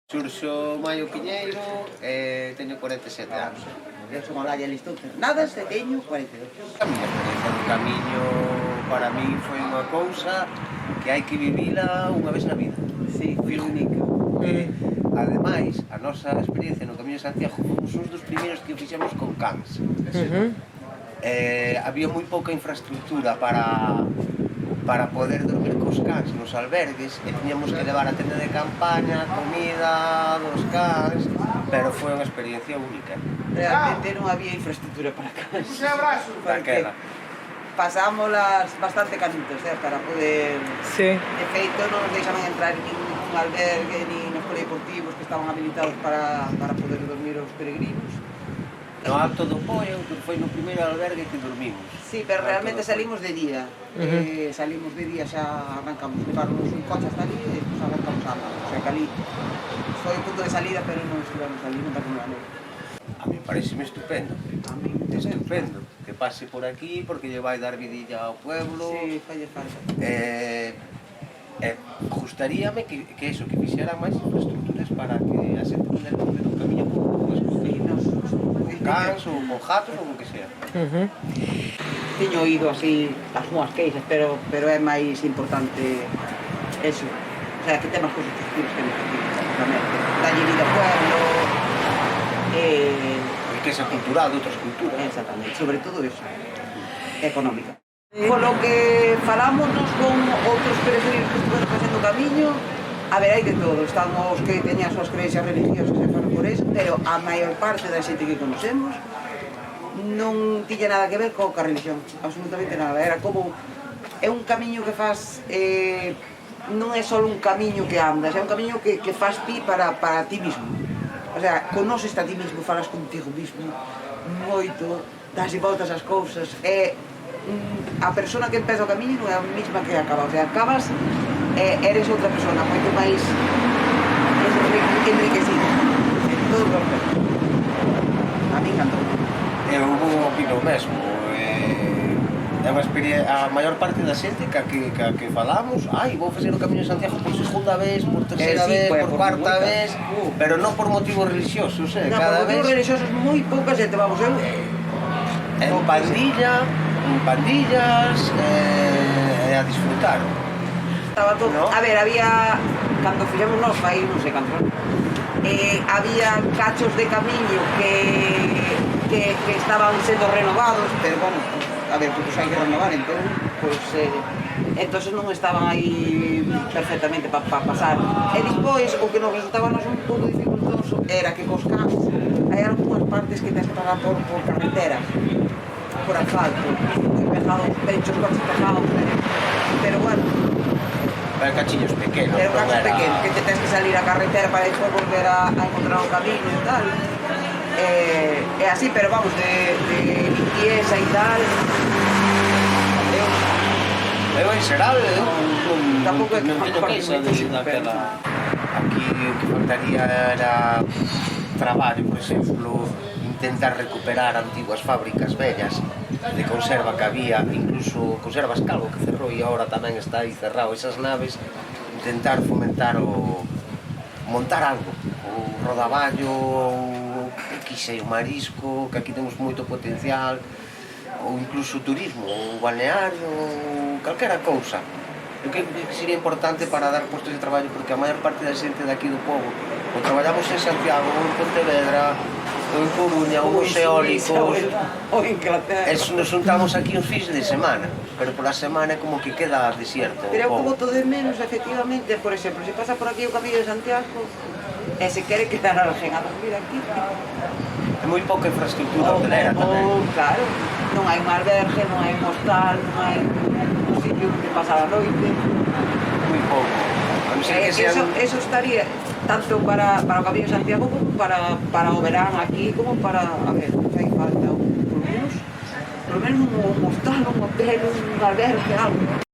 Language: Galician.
Xurxo Maio Piñeiro e teño 47 anos. Eu son Olalla Listón Cernadas e teño 42. A miña experiencia do camiño para min foi unha cousa que hai que vivila unha vez na vida. Sí, foi única. Ademais, a nosa experiencia no Camiño de Santiago fomos uns dos primeiros que o fixemos con cans. Había moi pouca infraestructura para poder dormir cos cans nos albergues e tiñamos que levar a tenda de campaña, comida dos cans, pero foi unha experiencia única. Realmente non había infraestructura para cans. Daquela. Pasámolas bastante canitos, para poder... Sí. De feito, non nos deixaban entrar en ningún albergue, ni nos polideportivos que estaban habilitados para poder dormir os peregrinos. No Alto do Poio, que foi no primeiro albergue que dormimos. Sí, pero realmente salimos de día. Salimos de día, xa arrancamos, levarnos un coche hasta ali e despois arrancamos a andar. O sea que ali foi o punto de salida, pero non estivemos ali, non pasamos a noite. A mí pareceme estupendo. A mí Estupendo. Que pase por aquí porque lle vai dar vidilla ao pueblo. Sí, falle falta. Gustaríame que eso, que fixeran máis infraestructuras para que a xente pudera volver un camiño con as cocinas, con cans ou con gatos ou o que sea. Teño oído así algunhas queixas, pero é máis importante eso. O sea, que temos cosas positivas que nos positivas, realmente. Dalle vida ao pueblo, Riqueza cultural de outras culturas. exactamente, sobre todo eso, económica. Polo que falámonos con outros peregrinos que estuveron facendo o camiño, a ver, hai de todo. Están os que teñan as súas creencias religiosas e foron por eso, pero a maior parte da xente que conocemos non tiña nada que ver coa religión, absolutamente nada. Era como, é un camiño que faz, non é só un camiño que andas, é un camiño que faz ti para ti mismo. O sea, conoces a ti mismo, falas contigo mismo moito, das e voltas as cousas, a persona que empeza o camiño non é a mesma que acaba, o sea, acabas eres outra persona, moito máis enriquecida en todos os aspectos. A mí encantou. Eu opino o mesmo. É unha experiencia, a maior parte da xente que falamos, vou facer o Camiño de Santiago por segunda vez, por terceira vez, por cuarta vez, pero non por motivos religiosos, cada por vez... motivos religiosos moi pouca xente, vamos, eu... En pandillas, a disfrutar. Estaba todo, ¿no? A ver, había, cando fixemos nós, aí non sei canto, había cachos de camiño que estaban sendo renovados, pero bueno, a ver, porque hai que renovar, entón, entonces non estaban aí perfectamente para pasar. E despois, o que nos resultaba nos un pouco dificultoso era que cos cans hai algunhas partes que tens que pagar por carreteras, por asfalto, pegados, pechos, coches pegados, pero bueno. Pero cachiños pequenos. Pero cachos pequenos, que te tens que salir a carretera para despois volver a encontrar o camiño e tal. É así, pero vamos, de limpieza e tal. Eu en xeral, Tampouco é que non teño queixa daquela. Aquí o que faltaría era traballo, por exemplo, intentar recuperar antiguas fábricas vellas de conserva que había, incluso Conservas Calvo que cerrou e agora tamén está aí cerrado esas naves, intentar fomentar montar algo, o rodaballo, o marisco, que aquí temos moito potencial, ou incluso o turismo, o balneario, calquera cousa. Eu creo que sería importante para dar postos de traballo, porque a maior parte da xente daqui do pobo ou traballamos en Santiago, ou en Pontevedra, ou en Coruña, ou nos eólicos, ou en Inglaterra. nos juntamos aquí uns fins de semana, pero pola semana é como que queda desierto. Pero eu boto de menos, efectivamente, por exemplo, se pasa por aquí o Camiño de Santiago e se quere quedar alguén a dormir aquí. É moi pouca infraestructura hotelera tamén. Claro, non hai un albergue, non hai un hostal, non hai un sitio onde pasar a noite. Moi pouco. Eso estaría tanto para o Camiño de Santiago como para o verán aquí, como para, a ver, fai falta por lo menos un hostal, un hotel, un albergue, algo.